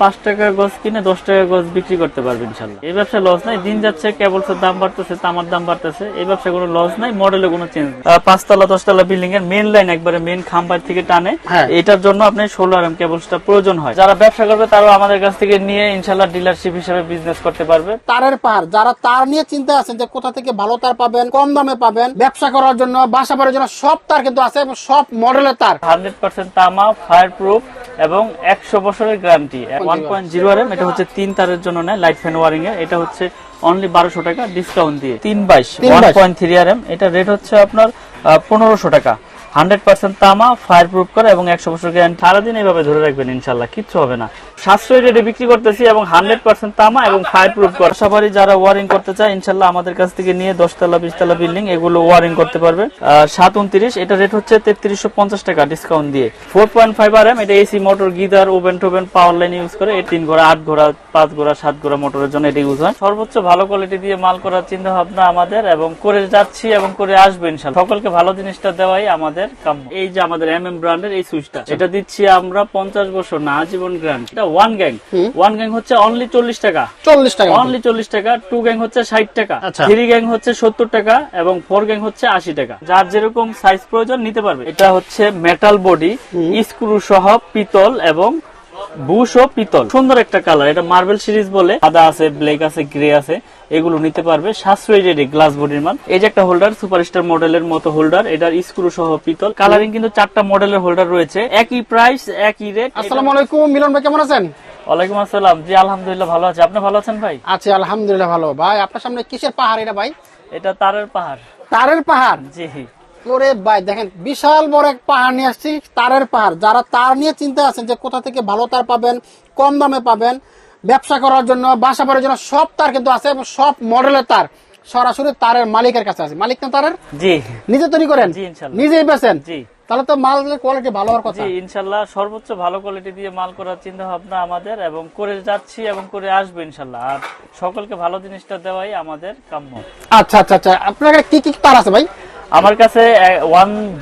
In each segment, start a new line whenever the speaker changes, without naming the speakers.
5 টাকা গজ কিনে 10 টাকা গজ বিক্রি করতে পারবে ইনশাআল্লাহ। এই ব্যবসা লস নাই, দিন যাচ্ছে কেবলসের দাম বাড়তেছে, তামার দাম বাড়তেছে, এই ব্যবসা কোনো লস নাই, মডেলে কোনো চেঞ্জ নেই। 5 তলা 10 তলা বিল্ডিং এর মেইন লাইন একবারে মেইন খাম্বার থেকে টানে, এটার জন্য আপনি 16 RM কেবলসটা প্রয়োজন হয়। যারা ব্যবসা করবে তারাও আমাদের কাছ থেকে নিয়ে ইনশাআল্লাহ ডিলারশিপ হিসেবে বিজনেস করতে পারবে।
তারের পাহাড়, যারা তার নিয়ে চিন্তা আছেন যে কোথা থেকে ভালো তার পাবেন, কম দামে পাবেন, ব্যবসা করার জন্য, বাসা বাড়ির জন্য, সব তার কিন্তু আছে এবং সব মডেলের তার।
100% তামা, ফায়ার প্রুফ এবং 100 বছরের গ্যারান্টি। 1.0 RM, এটা হচ্ছে 3 তারের জন্য নেয়, লাইট ফ্যান ওয়ারিং এর। এটা হচ্ছে অনলি 1200 টাকা ডিসকাউন্ট দিয়ে। 322 1.3 RM, এটা রেট হচ্ছে আপনার 1500 টাকা। 100% তামা, ফায়ার প্রুফ করে এবং 100 বছর গ্যারান্টি। সারাদিন এইভাবে ধরে রাখবেন ইনশাআল্লাহ, কিচ্ছু হবে না। সাশ্রয়ী রেটে বিক্রি করতেছি এবং 100% তামা এবং ফায়ার প্রুফ করে। সবারই যারা ওয়ারিং করতে চায় ইনশাআল্লাহ আমাদের কাছ থেকে নিয়ে 10 তলা 20 তলা বিল্ডিং এগুলো ওয়ারিং করতে পারবে। 729, এটা রেট হচ্ছে 3350 টাকা ডিসকাউন্ট দিয়ে। 4.5 RM, এটা এসি মোটর, গিজার, ওভেন টোভেন, পাওয়ার লাইন ইউজ করে। 3 ঘোড়া, 8 ঘোড়া, 5 ঘোড়া, 7 ঘোড়া মোটরের জন্য এটা ইউজ হয়। সর্বোচ্চ ভালো কোয়ালিটি দিয়ে মাল করার চিন্তা ভাবনা আমাদের এবং করে যাচ্ছি এবং করে আসবে ইনশাআল্লাহ। সকলকে ভালো জিনিসটা দেওয়াই আমাদের কাম্য। এই যে আমাদের MM ব্র্যান্ডের এই সুইচটা, এটা দিচ্ছি আমরা 50 বছর না আজীবন গ্যারান্টি। এটা ওয়ান গ্যাং হচ্ছে অনলি 40 টাকা, অনলি 40 টাকা। 2 গ্যাং হচ্ছে 60 টাকা, 3 গ্যাং হচ্ছে 70 টাকা এবং 4 গ্যাং হচ্ছে 80 টাকা। যার যেরকম সাইজ প্রয়োজন নিতে পারবে। এটা হচ্ছে মেটাল বডি, স্ক্রু সহ, পিতল এবং বুশ ও পিতল, সুন্দর একটা কালার। এটা মার্বেল সিরিজ বলে, সাদা আছে, ব্ল্যাক আছে, গ্রে আছে, এগুলো নিতে পারবে। সাশ্রয়ী রেটে গ্লাস বডির মাল। এই যে একটা হোল্ডার, সুপারস্টার মডেলের মতো হোল্ডার, এটার স্ক্রু সহ পিতল। কালারিং কিন্তু 4টা মডেলের হোল্ডার রয়েছে, একই প্রাইস একই রেট।
আসসালামু আলাইকুম মিলন ভাই, কেমন আছেন?
ওয়ালাইকুম আসসালাম। জি আলহামদুলিল্লাহ ভালো আছি, আপনি ভালো আছেন ভাই?
আছি আলহামদুলিল্লাহ ভালো। ভাই আপনার সামনে কিসের পাহাড় এটা ভাই?
এটা তারের পাহাড়।
তারের পাহাড়?
জি।
ওরে ভাই দেখেন, বিশাল বড় এক পাহাড় নিয়ে আসছি, তারের পাহাড়। যারা তার নিয়ে চিন্তা আছেন যে কোথা থেকে ভালো তার পাবেন, কম দামে পাবেন, ব্যবসা করার জন্য, বাসা বাড়ির জন্য, সব তার কিন্তু আছে এবং সব মডেলের তার সরাসরি তারের মালিকের কাছে আছে। মালিক না তারের?
জি।
নিজে তৈরি করেন?
জি ইনশাআল্লাহ।
নিজেই বেচেন?
জি।
তাহলে তো মালের কোয়ালিটি ভালো হওয়ার কথা।
জি ইনশাআল্লাহ, সর্বোচ্চ ভালো কোয়ালিটি দিয়ে মাল করার চিন্তা ভাবনা আমাদের এবং করে যাচ্ছি এবং করে আসবো ইনশাআল্লাহ। আর সকলকে ভালো জিনিসটা দেওয়াই আমাদের কাম্য।
আচ্ছা আচ্ছা আচ্ছা, আপনার কি কি তার আছে ভাই?
আমার কাছে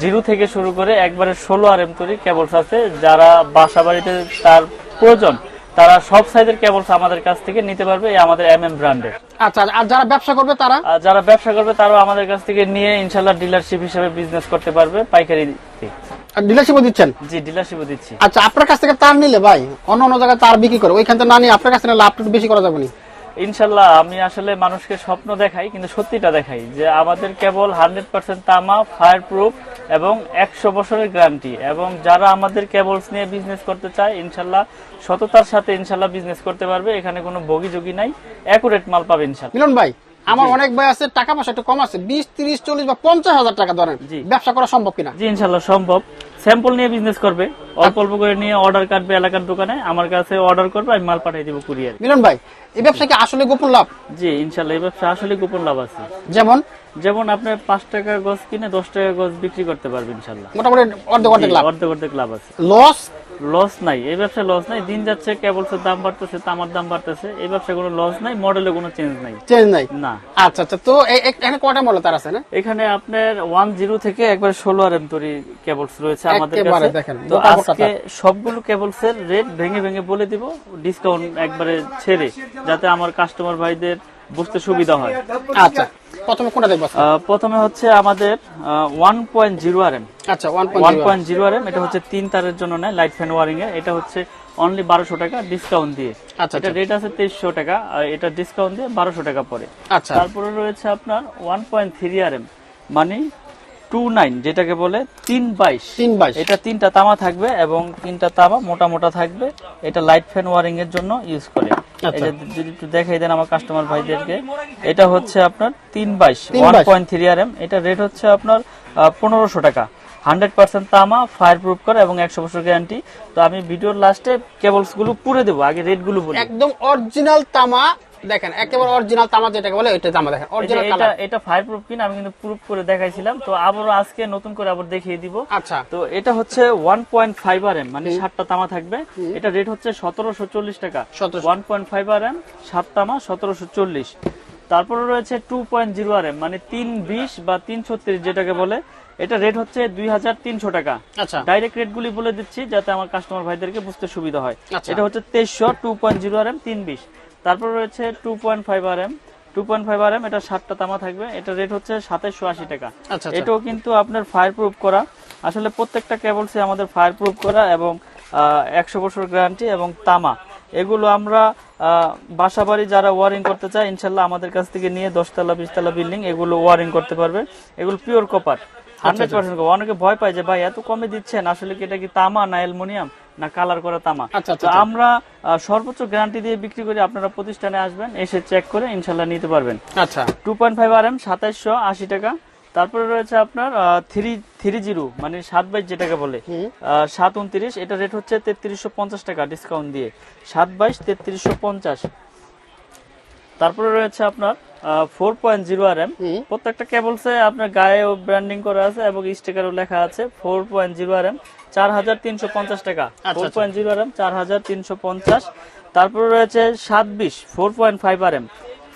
10 থেকে শুরু করে একবারে 16 RM তৈরি কেবলস আছে। যারা বাসা বাড়িতে তার প্রয়োজন তারা সব সাইজের কেবলস আমাদের কাছ থেকে নিতে পারবে, এই আমাদের MM ব্র্যান্ডের।
আচ্ছা, আর যারা ব্যবসা করবে তারা?
যারা ব্যবসা করবে তারাও আমাদের কাছ থেকে নিয়ে ইনশাআল্লাহ ডিলারশিপ হিসেবে বিজনেস করতে পারবে, পাইকারি।
ডিলারশিপও দিচ্ছেন?
জি ডিলারশিপও দিচ্ছি।
আচ্ছা, আপনার কাছ থেকে তার নিলে ভাই অন্য অন্য জায়গায় তার বিক্রি করে, ওইখান থেকে না নিয়ে আপনার কাছে লাভ বেশি করা যাবে না?
ইনশাআল্লাহ, আমি আসলে মানুষকে স্বপ্ন দেখাই কিন্তু সত্যিটা দেখাই যে আমাদের কেবল 100% তামা, ফায়ার প্রুফ এবং 100 বছরের গ্যারান্টি। এবং যারা আমাদের কেবলস নিয়ে বিজনেস করতে চায় ইনশাআল্লাহ সততার সাথে ইনশাআল্লাহ বিজনেস করতে পারবে। এখানে কোনো বগিযোগী নাই, অ্যাকুরেট মাল পাবে ইনশাআল্লাহ।
মিলন ভাই, আমার অনেক ভাই আছে, টাকা পয়সা একটু কম আছে, 20, 30, 40 বা 50,000 টাকা ধরেন, ব্যবসা করা সম্ভব কিনা?
জি ইনশাআল্লাহ সম্ভব। স্যাম্পল নিয়ে বিজনেস করবে, অল্প অল্প করে নিয়ে অর্ডার কাটবে এলাকার দোকানে, আমার কাছে অর্ডার করবে, আমি মাল পাঠিয়ে দিব কুরিয়ার।
মিলন ভাই, এই ব্যবসা কি আসলে গোপন লাভ?
জি ইনশাআল্লাহ, এই ব্যবসা আসলে গোপন লাভ আছে।
যেমন
আপনি 5 টাকা গজ কিনে 10 টাকা গজ বিক্রি করতে পারবেন ইনশাআল্লাহ।
মোটামুটি অর্ধেক লাভ আছে।
লস নাই, এই ব্যবসা লস নাই, দিন যাচ্ছে কেবলসের দাম বাড়তেছে, তামার দাম বাড়তেছে, এই ব্যবসা কোনো লস নাই, মডেলে কোনো চেঞ্জ নাই না।
আচ্ছা আচ্ছা, তো এখানে কয়টা মডেল তার আছে না?
এখানে আপনার 10 থেকে একবার 16 RM তৈরি কেবলস রয়েছে আমাদের কাছে। তো আজকে সবগুলো কেবলসের রেট ভেঙে ভেঙে বলে দিব, ডিসকাউন্ট একবারে ছেড়ে, যাতে আমার কাস্টমার ভাইদের বুঝতে সুবিধা হয়।
আচ্ছা, প্রথমে কোনটা দেখব?
প্রথমে হচ্ছে আমাদের 1.0 RM।
আচ্ছা, 1.0
RM, এটা হচ্ছে 3 তারের জন্য নেয়, লাইট ফ্যান ওয়ারিং এর। এটা হচ্ছে অনলি 1200 টাকা ডিসকাউন্ট দিয়ে। এটা রেট আছে 2300 টাকা, আর এটা ডিসকাউন্ট দিয়ে 1200 টাকা পড়ে।
আচ্ছা,
তারপরে রয়েছে আপনার 1.3 RM, মানে 29, যেটাকে বলে 322। এটা 3টা তামা থাকবে এবং 3টা তামা মোটা মোটা থাকবে। এটা লাইট ফ্যান ওয়ারিং এর জন্য ইউজ করে। যদি একটু দেখাই দেন আমার কাস্টমার ভাইদেরকে, এটা হচ্ছে আপনার 322 1.3 RM। এটা রেট হচ্ছে আপনার 1500 টাকা। 100% তামা, ফায়ার প্রুফ করে এবং 100 বছর গ্যারান্টি। তো আমি ভিডিওর লাস্টে কেবলস গুলো পুরে দেবো, আগে রেট গুলো বলি।
একদম অরিজিনাল তামা দেখেন, একেবারে অরিজিনাল তামা যেটাকে বলে, এটা তামা দেখেন অরিজিনাল কালার।
এটা ফায়ার প্রুফ কিনা আমি কিন্তু প্রুফ করে দেখাইছিলাম, তো আবারও আজকে নতুন করে আবার দেখিয়ে দিব।
আচ্ছা,
তো এটা হচ্ছে 1.5 RM, মানে 7টা তামা থাকবে। এটা রেট হচ্ছে 1740 টাকা। 1.5 RM 7 তামা 1740। তারপরে রয়েছে 2.0 RM, মানে 320 বা 336 যেটাকে বলে। এটা রেট হচ্ছে 2300 টাকা।
আচ্ছা
ডাইরেক্ট রেট গুলি বলে দিচ্ছি যাতে আমার কাস্টমার ভাইদেরকে বুঝতে সুবিধা হয়।
আচ্ছা।
এটা হচ্ছে 2300 2.0 RM 320। তারপর রয়েছে 2.5 RM 2.5 RM, এটা 7টা তামা থাকবে, এটা রেট হচ্ছে 2780 টাকা।
আচ্ছা
এটাও কিন্তু আপনার ফায়ার প্রুফ করা, আসলে প্রত্যেকটা কেবলসে আমাদের ফায়ার প্রুফ করা এবং 100 বছর গ্যারান্টি এবং তামা। এগুলো আমরা বাসাবাড়ি যারা ওয়ারিং করতে চায় ইনশাল্লাহ আমাদের কাছ থেকে নিয়ে 10 তলা 20 তলা বিল্ডিং এগুলো ওয়ারিং করতে পারবে। এগুলো পিওর কপার 100%। অনেকে ভয় পায় যে ভাই এত কমে দিচ্ছেন, আসলে কি এটা কি তামা না অ্যালুমিনিয়াম না কালার করা তামা?
আচ্ছা,
তো আমরা সর্বোচ্চ গ্যারান্টি দিয়ে বিক্রি করি। আপনারা প্রতিষ্ঠানে আসবেন, এসে চেক করে ইনশাল্লাহ নিতে পারবেন।
আচ্ছা
2.5 RM 2780 টাকা। তারপরে রয়েছে আপনার 30 মানে 7/22 যেটাকে বলে 729, এটা রেট হচ্ছে 3350 টাকা ডিসকাউন্ট দিয়ে, 7/22 3350। তারপরে রয়েছে আপনার 4.0 RM, প্রত্যেকটা কেবলসে আপনার গায়েও ব্র্যান্ডিং করা আছে এবং স্টিকারও লেখা আছে। 4.0 RM 4350 টাকা। 4.0 RM 4350। তারপরে রয়েছে 720 4.5 RM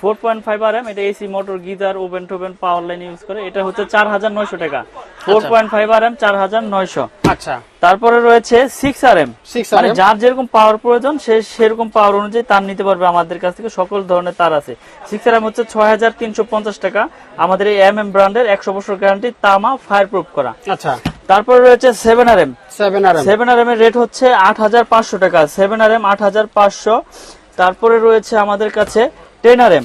4.5 RM, এটা এসি মোটর গিজার ওভেন টোভেন পাওয়ার লাইন ইউজ করে, এটা হচ্ছে 4900 টাকা। 4.5 RM 4900।
আচ্ছা
তারপরে রয়েছে 6 RM,
6
মানে
RM
যার যেরকম পাওয়ার প্রয়োজন সে সেরকম পাওয়ার অনুযায়ী তার নিতে পারবে। আমাদের কাছ থেকে সকল ধরনের তার আছে। 6 RM হচ্ছে 6350 টাকা। আমাদের এই MM ব্র্যান্ডের 100 বছর গ্যারান্টি, তামা, ফায়ার প্রুফ করা।
আচ্ছা
তারপরে রয়েছে 7 RM
7
RM এর রেট হচ্ছে 8500 টাকা। 7 RM 8500। তারপরে রয়েছে আমাদের কাছে 10 RM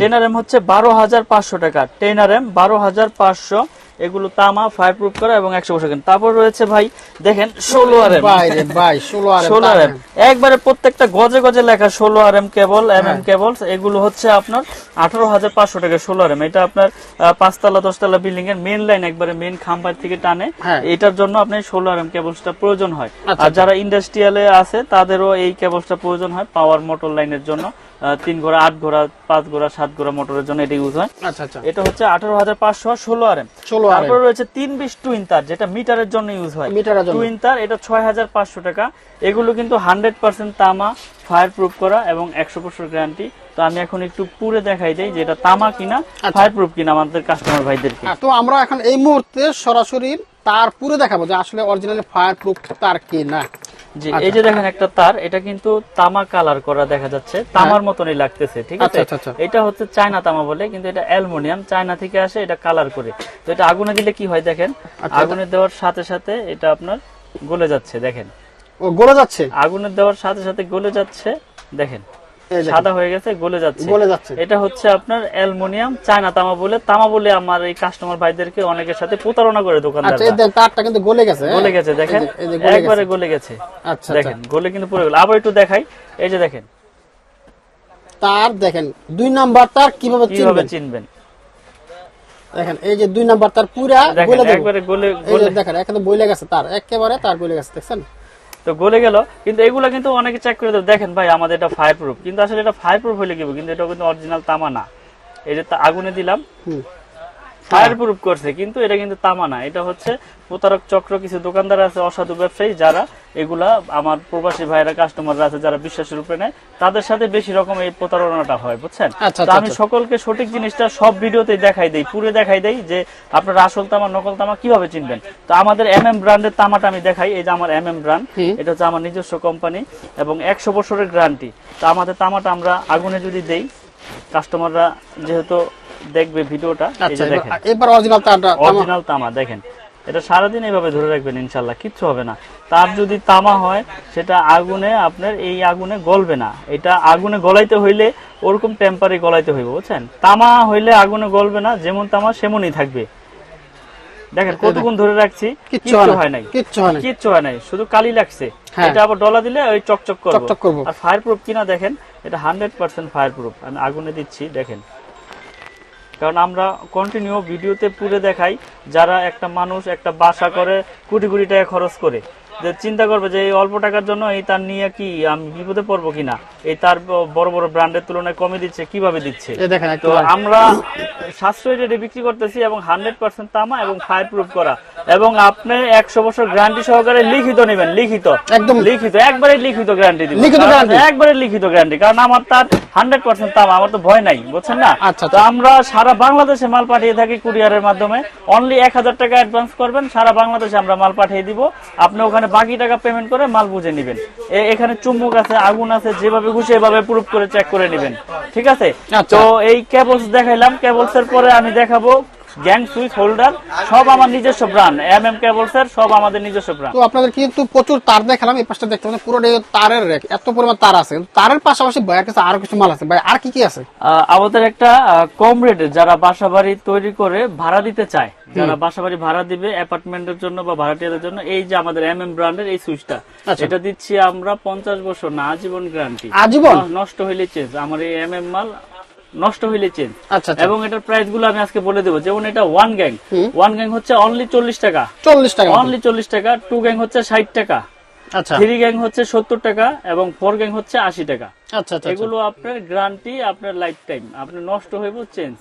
10 RM হচ্ছে 12500 টাকা। 10 RM 12500। এগুলো তামা, ফায়ার প্রুফ করা এবং 100 বছর। তারপর রয়েছে ভাই দেখেন 16 RM
ভাই 16
RM একবারে প্রত্যেকটা গজে গজে লেখা 16 RM কেবল, MM কেবলস। এগুলো হচ্ছে আপনার 18500 টাকা 16 RM। এটা আপনার 5 তলা 10 তলা বিল্ডিং এর মেইন লাইন একবারে মেইন খাম্বার থেকে টানে, এটার জন্য আপনার 16 RM কেবলসটা প্রয়োজন হয়। আর যারা ইন্ডাস্ট্রিয়ালে আছে তাদেরও এই কেবলসটা প্রয়োজন হয় পাওয়ার মোটর লাইনের জন্য। 3 ঘোড়া 8 ঘোড়া 5 ঘোড়া 7 ঘোড়া মোটরের জন্য এটা ইউজ হয়। এটা হচ্ছে 18500 16 RM। তারপর রয়েছে 320 টুইন তার, যেটা মিটারের জন্য ইউজ হয়। টুইন তার এটা 6500 টাকা। এগুলো কিন্তু 100% তামা, ফায়ার প্রুফ করা এবং 100 বছর গ্যারান্টি। তো আমি এখন একটু পুরে দেখাই দেই যে এটা তামা কিনা ফায়ার প্রুফ কিনা আমাদের কাস্টমার ভাইদেরকে।
তো আমরা এখন এই মুহূর্তে সরাসরি তার পুরে দেখাবো যে আসলে অরিজিনাল ফায়ার প্রুফ তার কিনা।
জি, এই যে দেখেন একটা তার, এটা কিন্তু তামা কালার করা দেখা যাচ্ছে, তামার মতনই লাগতেছে, ঠিক আছে? এটা হচ্ছে চায়না তামা বলে, কিন্তু এটা অ্যালুমিনিয়াম, চায়না থেকে আসে, এটা কালার করে। তো এটা আগুনে দিলে কি হয় দেখেন, আগুনে দেওয়ার সাথে সাথে এটা আপনার গলে যাচ্ছে, দেখেন
ও গলে যাচ্ছে,
আগুনে দেওয়ার সাথে সাথে গলে যাচ্ছে, দেখেন সাদা হয়ে গেছে, গলে যাচ্ছে। এটা হচ্ছে আপনার অ্যালুমিনিয়াম, চায়না তামা বলে। তামা বলে আমার এই কাস্টমার ভাইদেরকে অনেকের সাথে প্রতারণা করে দোকানদার।
তারটা কিন্তু গলে গেছে,
গলে গেছে, দেখেন একবারে গলে গেছে। আচ্ছা দেখেন গলে কিন্তু পুরো গেল। আবার একটু দেখাই, এই যে দেখেন
তার, দেখেন 2 নাম্বার তার কিভাবে চিনবেন। দেখেন এই যে 2 নাম্বার তার পুরা গলে
একবারে গলে
দেখেন এখানে বইলে গেছে, তার একেবারে তার গলে গেছে, দেখছেন
তো গলে গেল। কিন্তু এগুলা কিন্তু অনেকে চেক করে দেবে, দেখেন ভাই আমাদের এটা ফায়ার প্রুফ, কিন্তু আসলে এটা ফায়ার প্রুফ হলে কি, কিন্তু এটা কিন্তু অরিজিনাল তামা না। এই যে আগুনে দিলাম ফায়ার প্রুফ করছে, কিন্তু এটা কিন্তু তামা না। এটা হচ্ছে প্রতারক চক্র, কিছু দোকানদার আছে, অসাধু ব্যবসায়ী, যারা এগুলা আমার প্রবাসী ভাইরা কাস্টমাররা আছে যারা বিশ্বাসের উপরে নেয়, তাদের সাথে বেশি রকম এই প্রতারণাটা হয়, বুঝছেন? তো আমি সকলকে সঠিক জিনিসটা সব ভিডিওতে দেখাই দেই, পুরো দেখাই দেই যে আপনারা আসল তামা নকল তামা কিভাবে চিনবেন। তো আমাদের MM ব্র্যান্ডের তামাটা আমি দেখাই। এই যে আমার MM ব্র্যান্ড, এটা হচ্ছে আমার নিজস্ব কোম্পানি এবং 100 বছরের গ্যারান্টি। তো আমাদের তামাটা আমরা আগুনে যদি দেই, কাস্টমাররা যেহেতু দেখবে ভিডিওটা, এই যে দেখেন
এবার অরিজিনাল
তামা দেখেন, এটা সারাদিন এইভাবে ধরে রাখবেন, ইনশাল্লাহ কিচ্ছু হবে না। তার যদি তামা হয় সেটা আগুনে আপনার এই আগুনে গলবে না। এটা আগুনে গলাইতে হইলে ওরকম টেম্পারে গলাইতে হইবে, বুঝছেন? তামা হইলে আগুনে গলবে না, যেমন তামা সেমনই থাকবে। দেখেন কতক্ষণ ধরে রাখছি, কিচ্ছু হয় নাই, কিচ্ছু হয় নাই, শুধু কালি লাগছে। এটা আবার ডলা দিলে ওই চকচক করবে। আর ফায়ার প্রুফ কিনা দেখেন, এটা 100% ফায়ার প্রুফ। আমি আগুনে দিচ্ছি, দেখেন, কারণ আমরা কন্টিনিউ ভিডিওতে পুরে দেখাই। যারা একটা মানুষ একটা বাসা করে কোটি কোটি টাকা খরচ করে, যে চিন্তা করবে যে এই অল্প টাকার জন্য এই তার নিয়ে কি আমি বিপদে পড়বো কিনা, এই তার বড় বড় ব্র্যান্ডের তুলনায় কমে দিচ্ছে, কিভাবে দিচ্ছে।
এই দেখেন
তো আমরা সাশ্রয়ী রেটে বিক্রি করতেছি এবং 100% তামা এবং ফায়ার প্রুফ করা, এবং আপনি 100 বছর গ্যারান্টি সহকারে লিখিত নেবেন, লিখিত
একদম
লিখিত, একবারে লিখিত গ্যারান্টি দিবেন,
লিখিত গ্যারান্টি,
একবারে লিখিত গ্যারান্টি, কারণ আমার তার 100% তামা, আমার তো ভয় নাই, বুঝছেন না।
আচ্ছা,
তো আমরা সারা বাংলাদেশে মাল পাঠিয়ে থাকি কুরিয়ারের মাধ্যমে। অনলি 1000 টাকা অ্যাডভান্স করবেন, সারা বাংলাদেশে আমরা মাল পাঠিয়ে দিব, আপনি ওখানে বাকি টাকা পেমেন্ট করে মাল বুঝে নেবেন। এখানে চুম্বক আছে, আগুন আছে, যেভাবে খুশি এভাবে প্রুফ করে চেক করে নেবেন, ঠিক আছে। তো এই কেবলস দেখাইলাম, কেবলস এর পরে আমি দেখাবো গ্যাং সুইচ হোল্ডার, সব আমার নিজস্ব ব্র্যান্ড, এমএম কেবলস এর সব আমাদের নিজস্ব ব্র্যান্ড।
তো আপনাদের কিন্তু প্রচুর তার দেখালাম, এই পাশটা দেখতে পাচ্ছেন পুরো তারের রেক, এত পরিমাণ তার আছে। তারের পাশাপাশি ভাইয়ের কাছে আরো কিছু মাল আছে, ভাই আর কি কি আছে?
আমাদের একটা কম রেটে যারা বাসাবাড়ি তৈরি করে ভাড়া দিতে চায়, যারা বাসাবাড়ি ভাড়া দিবে অ্যাপার্টমেন্টের জন্য বা ভাড়াটিয়াদের জন্য, এই যে আমাদের এমএম ব্র্যান্ডের এই সুইচটা, এটা দিচ্ছি আমরা 50 বছর না আজীবন গ্যারান্টি,
আজীবন,
নষ্ট হইলে চেঞ্জ। আমার এই এমএম মাল নষ্ট হইলে চেঞ্জ।
আচ্ছা,
এবং এটার প্রাইস গুলো আমি আজকে বলে দেবো। যেমন এটা ওয়ান গ্যাং হচ্ছে অনলি 40 টাকা,
40 টাকা
অনলি 40 টাকা। 2 গ্যাং হচ্ছে 60 টাকা,
আচ্ছা।
3 গ্যাং হচ্ছে 70 টাকা এবং 4 গ্যাং হচ্ছে 80 টাকা।
আচ্ছা,
এগুলো আপনার গ্যারান্টি, আপনার লাইফ টাইম, আপনি নষ্ট হইব চেঞ্জ,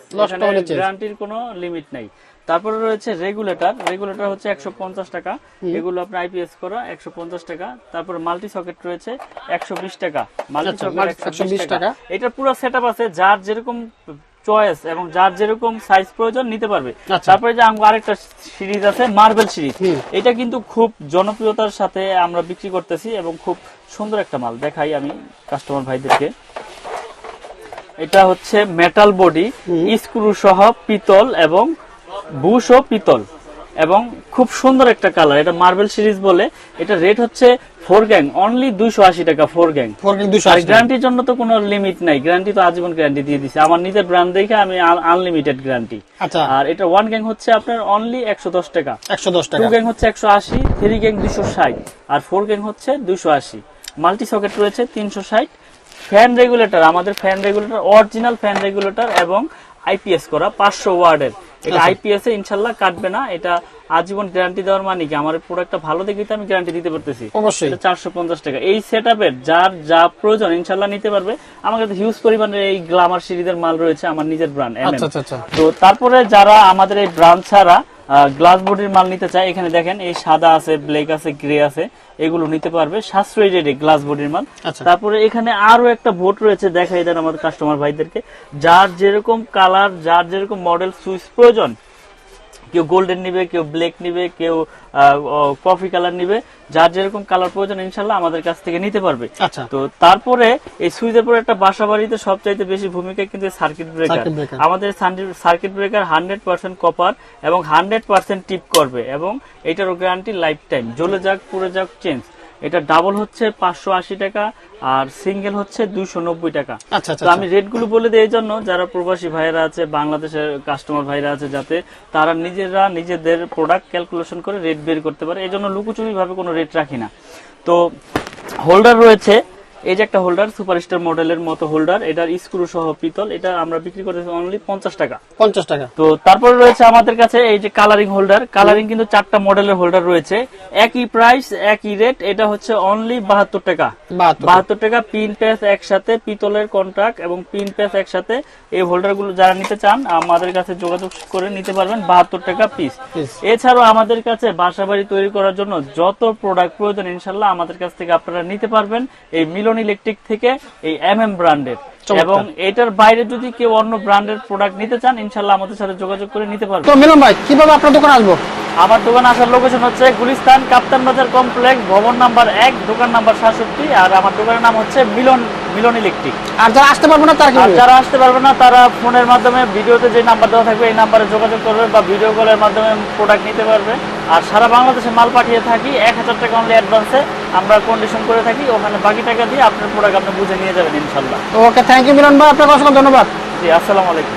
গ্যারান্টির কোনো লিমিট নাই। তারপরে রয়েছে রেগুলেটর, রেগুলেটর হচ্ছে 150 টাকা, এগুলো আপনার আইপিএস করা 150 টাকা। তারপরে মাল্টি সকেট রয়েছে 120 টাকা, মাল্টি সকেট 120 টাকা। এটা পুরো সেটআপ আছে, যার যেরকম চয়েস এবং যার যেরকম সাইজ প্রয়োজন নিতে পারবে। তারপরে যে আরেকটা সিরিজ আছে মার্বেল সিরিজ, এটা কিন্তু খুব জনপ্রিয়তার সাথে আমরা বিক্রি করতেছি এবং খুব সুন্দর একটা মাল। দেখাই আমি কাস্টমার ভাইদেরকে, এটা হচ্ছে মেটাল বডি, স্ক্রু সহ পিতল এবং বুশ ও পিতল, এবং খুব সুন্দর একটা কালার। এটা মার্বেল সিরিজ বলে। এটা রেট হচ্ছে 4 গ্যাং অনলি 280 টাকা। 4 গ্যাং 280। গ্যারান্টির জন্য তো কোনো লিমিট নাই, গ্যারান্টি তো আজীবন গ্যারান্টি দিয়ে দিছে আমার নিজের ব্র্যান্ড দেখে, আমি আনলিমিটেড গ্যারান্টি।
আচ্ছা।
আর এটা 1 গ্যাং হচ্ছে আপনার অনলি 110 টাকা,
110 টাকা।
2 গ্যাং হচ্ছে 180, 3 গ্যাং 260 আর 4 গ্যাং হচ্ছে 280। মাল্টি সকেট রয়েছে 360। ফ্যান রেগুলেটর, আমাদের fan regulator original fan regulator এবং আইপিএস করা 500 ওয়াটের। এটা আইপিএস এ ইনশাআল্লাহ কাটবে না, এটা আজীবন গ্যারান্টি দেওয়ার মানে কি আমার প্রোডাক্টটা ভালো দেখে তো আমি গ্যারান্টি দিতে পারতেছি।
অবশ্যই।
এটা 450 টাকা। এই সেটআপের যার যা প্রয়োজন ইনশাআল্লাহ নিতে পারবে। আমার কাছে হিউজ পরিমাণে এই গ্ল্যামার সিরিজের মাল রয়েছে, আমার নিজের ব্র্যান্ড।
আচ্ছা।
তো তারপরে যারা আমাদের এই ব্র্যান্ড ছাড়া গ্লাস বডির মাল নিতে চায়, এখানে দেখেন এই সাদা আছে, ব্ল্যাক আছে, গ্রে আছে, এগুলো নিতে পারবে সাশ্রয়ী রেটে গ্লাস বডির মাল। তারপরে এখানে আরো একটা বোর্ড রয়েছে, দেখাই দেন আমাদের কাস্টমার ভাইদেরকে, যার যেরকম কালার, যার যেরকম মডেল সুইচ প্রয়োজন, কেউ গোল্ডেন নিবে, কেউ ব্ল্যাক নিবে, কেউ কফি কালার নিবে, যার যেরকম কালার প্রয়োজন ইনশাল্লাহ আমাদের কাছ থেকে নিতে পারবে। তো তারপরে এই সুইচের পরে একটা বাসা বাড়িতে সবচাইতে বেশি ভূমিকা কিন্তু সার্কিট ব্রেকার। আমাদের সার্কিট ব্রেকার 100% কপার এবং 100% টিপ করবে, এবং এটারও গ্যারান্টি লাইফ টাইম, জ্বলে যাক পুড়ে যাক চেঞ্জ। এটা ডাবল হচ্ছে 580 টাকা আর সিঙ্গেল হচ্ছে 290 টাকা। তো আমি রেট গুলো বলে দিই এই জন্য, যারা প্রবাসী ভাইরা আছে, বাংলাদেশের কাস্টমার ভাইরা আছে, যাতে তারা নিজেরা নিজেদের প্রোডাক্ট ক্যালকুলেশন করে রেট বের করতে পারে। এই জন্য লুকোচুরি ভাবে কোনো রেট রাখি না। তো হোল্ডার রয়েছে, এই যে একটা হোল্ডার সুপারস্টার মডেলের মতো হোল্ডার, এটার স্ক্রু সহ পিতল, এটা আমরা বিক্রি করতেছি অনলি 50 টাকা।
50 টাকা।
তো তারপরে রয়েছে আমাদের কাছে এই যে কালারিং হোল্ডার, কালারিং কিন্তু 4টা মডেলের হোল্ডার রয়েছে, একই প্রাইস একই রেট। এটা হচ্ছে অনলি 72 টাকা। 72 টাকা। পিন প্যাচ একসাথে, পিতলের কন্ট্রাক্ট এবং পিন প্যাচ একসাথে। এই হোল্ডার গুলো যারা নিতে চান আমাদের কাছে যোগাযোগ করে নিতে পারবেন, 72 টাকা পিস। এছাড়াও আমাদের কাছে বাসাবাড়ি তৈরি করার জন্য যত প্রোডাক্ট প্রয়োজন ইনশাল্লাহ আমাদের কাছ থেকে আপনারা নিতে পারবেন এই মিলন ইলেকট্রিক থেকে, এই এমএম ব্র্যান্ডের। এবং এটার বাইরে যদি কেউ অন্য ব্র্যান্ডের প্রোডাক্ট নিতে চান ইনশাআল্লাহ আমাদের সাথে যোগাযোগ করে নিতে পারবেন।
তো মিলন ভাই, কিভাবে আপনার দোকানে আসবো?
আমার দোকান আসার লোকেশন হচ্ছে গুলিস্তান কাপ্তান বাজার কমপ্লেক্স, ভবন নাম্বার 1, দোকান নাম্বার 67। আর আমার দোকানের নাম হচ্ছে মিলন ইলেকট্রিক।
আর যারা আসতে পারবে না
তারা ফোনের মাধ্যমে ভিডিওতে যে নাম্বার দেওয়া থাকবে এই নাম্বারে যোগাযোগ করবে বা ভিডিও কলের মাধ্যমে প্রোডাক্ট নিতে পারবে। আর সারা বাংলাদেশে মাল পাঠিয়ে থাকি, 1000 টাকা অনলি অ্যাডভান্সে আমরা কন্ডিশন করে থাকি, ওখানে বাকি টাকা দিয়ে আপনার প্রোডাক্ট আপনি বুঝে নিয়ে যাবেন ইনশাল্লাহ।
ওকে, থ্যাংক ইউ মিলন ভাই, আপনাকে অসংখ্য ধন্যবাদ।
জি, আসসালামু আলাইকুম।